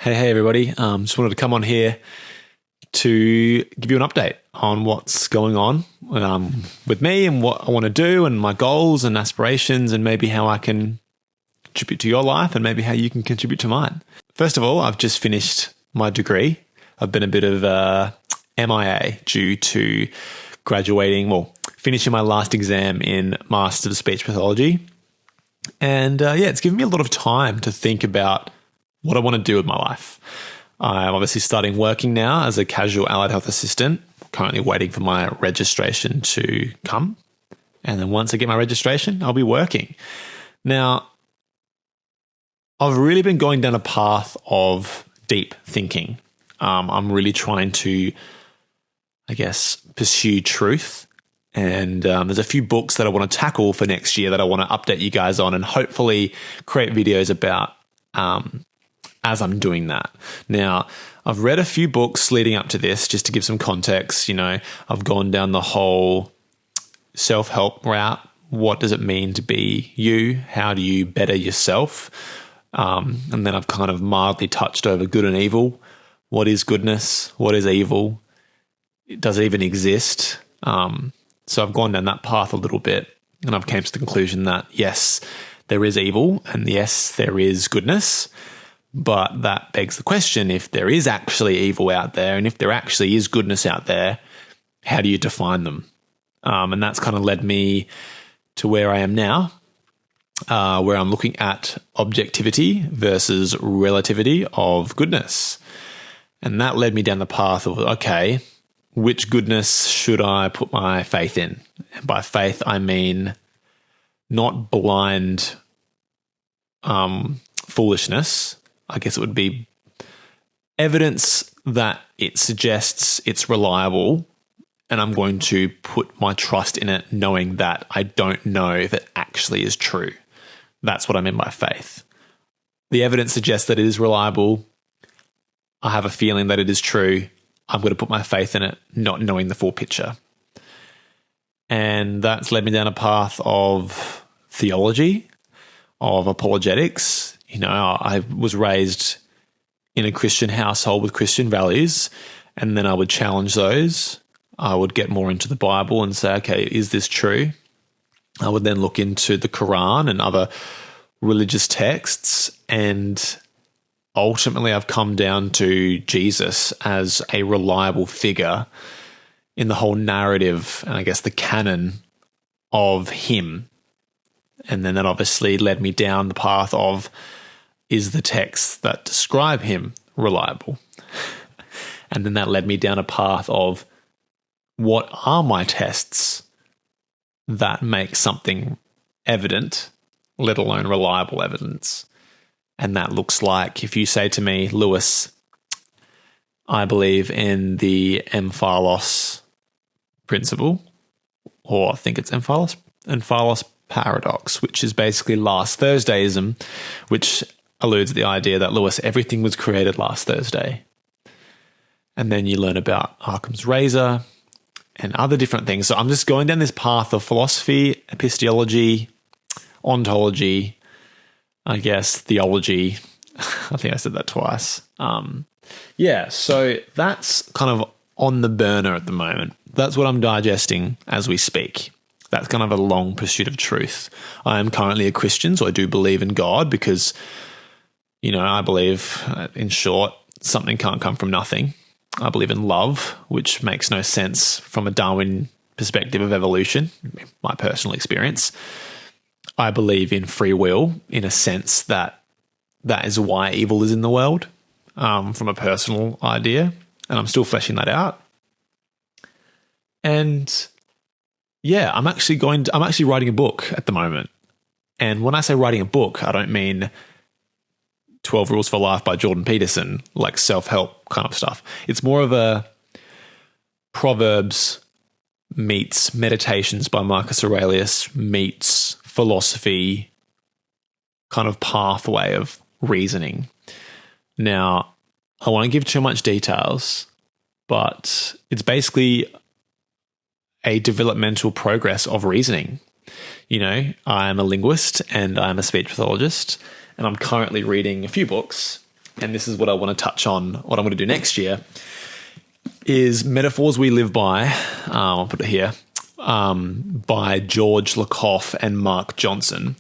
Hey everybody. Just wanted to come on here to give you an update on what's going on with me and what I want to do and my goals and aspirations and maybe how I can contribute to your life and maybe how you can contribute to mine. First of all, I've just finished my degree. I've been a bit of MIA due to finishing my last exam in Master of Speech Pathology. And it's given me a lot of time to think about what I want to do with my life. I'm obviously starting working now as a casual allied health assistant, currently waiting for my registration to come. And then once I get my registration, I'll be working. Now, I've really been going down a path of deep thinking. I'm really trying to, pursue truth. And there's a few books that I want to tackle for next year that I want to update you guys on and hopefully create videos about as I'm doing that. Now, I've read a few books leading up to this, just to give some context. I've gone down the whole self-help route. What does it mean to be you? How do you better yourself? And then I've kind of mildly touched over good and evil. What is goodness? What is evil? Does it even exist? So I've gone down that path a little bit, and I've came to the conclusion that yes, there is evil, and yes, there is goodness. But that begs the question, if there is actually evil out there, and if there actually is goodness out there, how do you define them? And that's kind of led me to where I am now, where I'm looking at objectivity versus relativity of goodness. And that led me down the path of, okay, which goodness should I put my faith in? And by faith, I mean not blind foolishness. I guess it would be evidence that it suggests it's reliable, and I'm going to put my trust in it knowing that I don't know if it actually is true. That's what I mean by faith. The evidence suggests that it is reliable. I have a feeling that it is true. I'm going to put my faith in it, not knowing the full picture. And that's led me down a path of theology, of apologetics. I was raised in a Christian household with Christian values, and then I would challenge those. I would get more into the Bible and say, okay, is this true? I would then look into the Quran and other religious texts, and ultimately I've come down to Jesus as a reliable figure in the whole narrative and I guess the canon of him. And then that obviously led me down the path of, is the texts that describe him reliable? And then that led me down a path of, what are my tests that make something evident, let alone reliable evidence? And that looks like, if you say to me, Lewis, I believe in the Emphalos principle, or I think it's Emphalos paradox, which is basically last Thursdayism, which alludes to the idea that, Lewis, everything was created last Thursday. And then you learn about Occam's razor and other different things. So I'm just going down this path of philosophy, epistemology, ontology, theology. I think I said that twice. So that's kind of on the burner at the moment. That's what I'm digesting as we speak. That's kind of a long pursuit of truth. I am currently a Christian, so I do believe in God because, I believe, in short, something can't come from nothing. I believe in love, which makes no sense from a Darwin perspective of evolution, my personal experience. I believe in free will in a sense that is why evil is in the world, from a personal idea, and I'm still fleshing that out. And yeah, I'm actually writing a book at the moment. And when I say writing a book, I don't mean 12 Rules for Life by Jordan Peterson, like self-help kind of stuff. It's more of a Proverbs meets Meditations by Marcus Aurelius meets philosophy kind of pathway of reasoning. Now, I won't give too much details, but it's basically a developmental progress of reasoning. I'm a linguist and I'm a speech pathologist, and I'm currently reading a few books and this is what I want to touch on, what I'm going to do next year, is Metaphors We Live By. I'll put it here. By George Lakoff and Mark Johnson.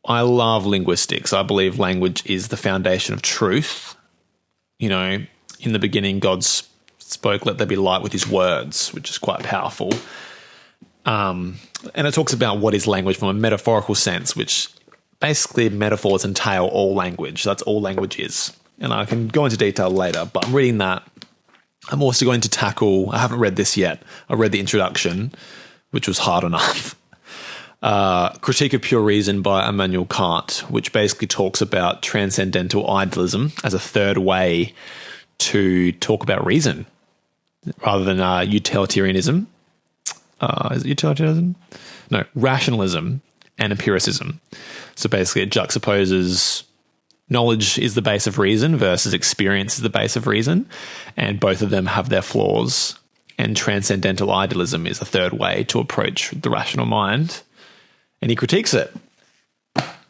I love linguistics. I believe language is the foundation of truth. You know, in the beginning, God spoke, let there be light with his words, which is quite powerful. And it talks about what is language from a metaphorical sense, which basically metaphors entail all language. That's all language is. And I can go into detail later, but I'm reading that. I'm also going to tackle, I haven't read this yet. I read the introduction, which was hard enough. Critique of Pure Reason by Immanuel Kant, which basically talks about transcendental idealism as a third way to talk about reason rather than utilitarianism. Is it utilitarianism? No, rationalism and empiricism. So basically it juxtaposes knowledge is the base of reason versus experience is the base of reason, and both of them have their flaws. And transcendental idealism is a third way to approach the rational mind, and he critiques it.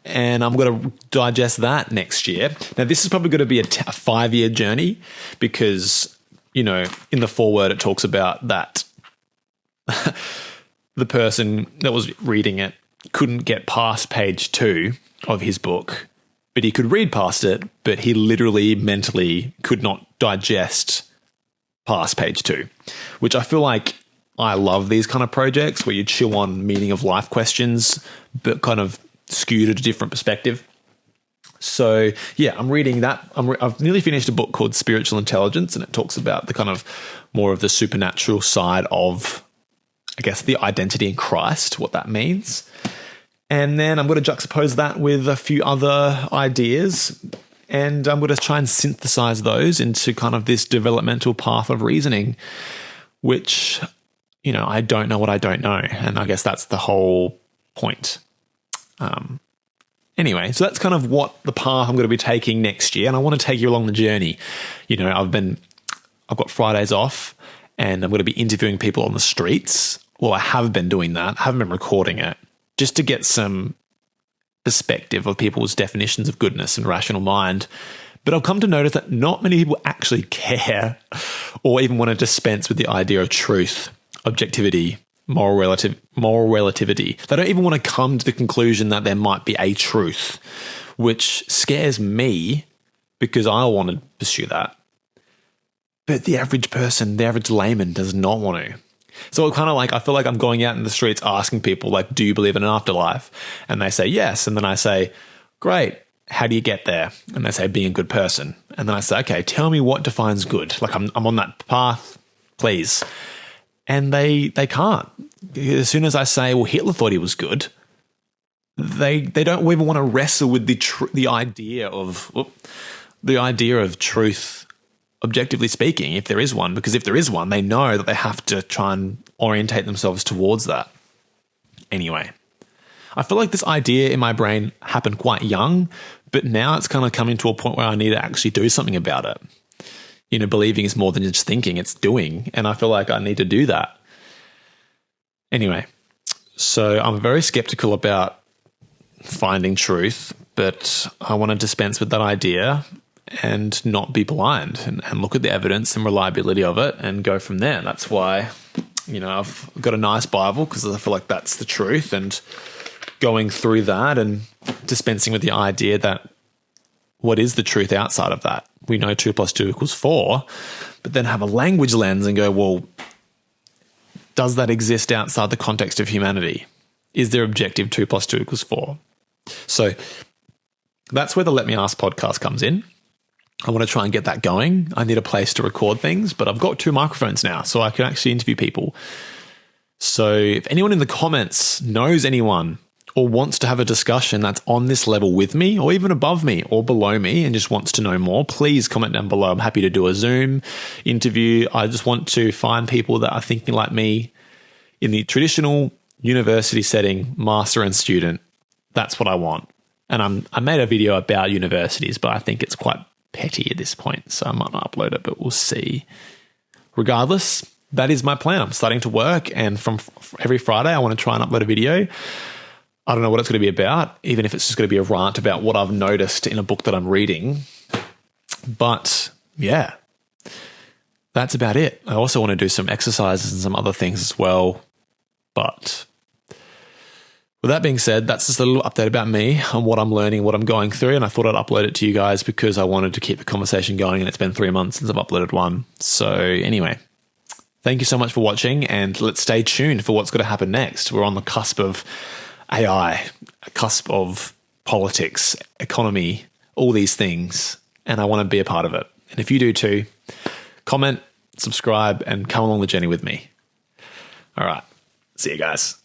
And I'm going to digest that next year. Now, this is probably going to be a 5-year journey because, you know, in the foreword it talks about that the person that was reading it couldn't get past page 2 of his book, but he could read past it, but he literally mentally could not digest past page 2, which I feel like I love these kind of projects where you chew on meaning of life questions, but kind of skewed at a different perspective. So yeah, I'm reading that. I've nearly finished a book called Spiritual Intelligence, and it talks about the kind of more of the supernatural side of, I guess, the identity in Christ, what that means. And then I'm going to juxtapose that with a few other ideas, and I'm going to try and synthesize those into kind of this developmental path of reasoning, which, you know, I don't know what I don't know. And I guess that's the whole point. Anyway, so that's kind of what the path I'm going to be taking next year. And I want to take you along the journey. You know, I've got Fridays off, and I'm going to be interviewing people on the streets. Well, I have been doing that. I haven't been recording it, just to get some perspective of people's definitions of goodness and rational mind. But I've come to notice that not many people actually care or even want to dispense with the idea of truth, objectivity, moral relativity. They don't even want to come to the conclusion that there might be a truth, which scares me because I want to pursue that. But the average person, the average layman does not want to. So it kind of like, I feel like I'm going out in the streets asking people, like, do you believe in an afterlife? And they say yes. And then I say, great, how do you get there? And they say, being a good person. And then I say, okay, tell me what defines good. Like, I'm on that path, please. And they can't. As soon as I say, well, Hitler thought he was good, they don't even want to wrestle with the idea of truth, objectively speaking, if there is one, because if there is one, they know that they have to try and orientate themselves towards that. Anyway, I feel like this idea in my brain happened quite young, but now it's kind of coming to a point where I need to actually do something about it. You know, believing is more than just thinking, it's doing. And I feel like I need to do that. Anyway, so I'm very skeptical about finding truth, but I want to dispense with that idea and not be blind and look at the evidence and reliability of it and go from there. That's why, you know, I've got a nice Bible because I feel like that's the truth, and going through that and dispensing with the idea that what is the truth outside of that? We know 2 + 2 = 4, but then have a language lens and go, well, does that exist outside the context of humanity? Is there objective 2 + 2 = 4? So that's where the Let Me Ask podcast comes in. I want to try and get that going. I need a place to record things, but I've got 2 microphones now, so I can actually interview people. So if anyone in the comments knows anyone or wants to have a discussion that's on this level with me, or even above me or below me, and just wants to know more, please comment down below. I'm happy to do a Zoom interview. I just want to find people that are thinking like me in the traditional university setting, master and student. That's what I want. And I made a video about universities, but I think it's quite petty at this point, so I might not upload it, but we'll see. Regardless, that is my plan. I'm starting to work, and from every Friday, I want to try and upload a video. I don't know what it's going to be about, even if it's just going to be a rant about what I've noticed in a book that I'm reading. But yeah, that's about it. I also want to do some exercises and some other things as well. But with that being said, that's just a little update about me on what I'm learning, what I'm going through. And I thought I'd upload it to you guys because I wanted to keep the conversation going. And it's been 3 months since I've uploaded one. So anyway, thank you so much for watching. And let's stay tuned for what's going to happen next. We're on the cusp of AI, a cusp of politics, economy, all these things. And I want to be a part of it. And if you do too, comment, subscribe, and come along the journey with me. All right. See you guys.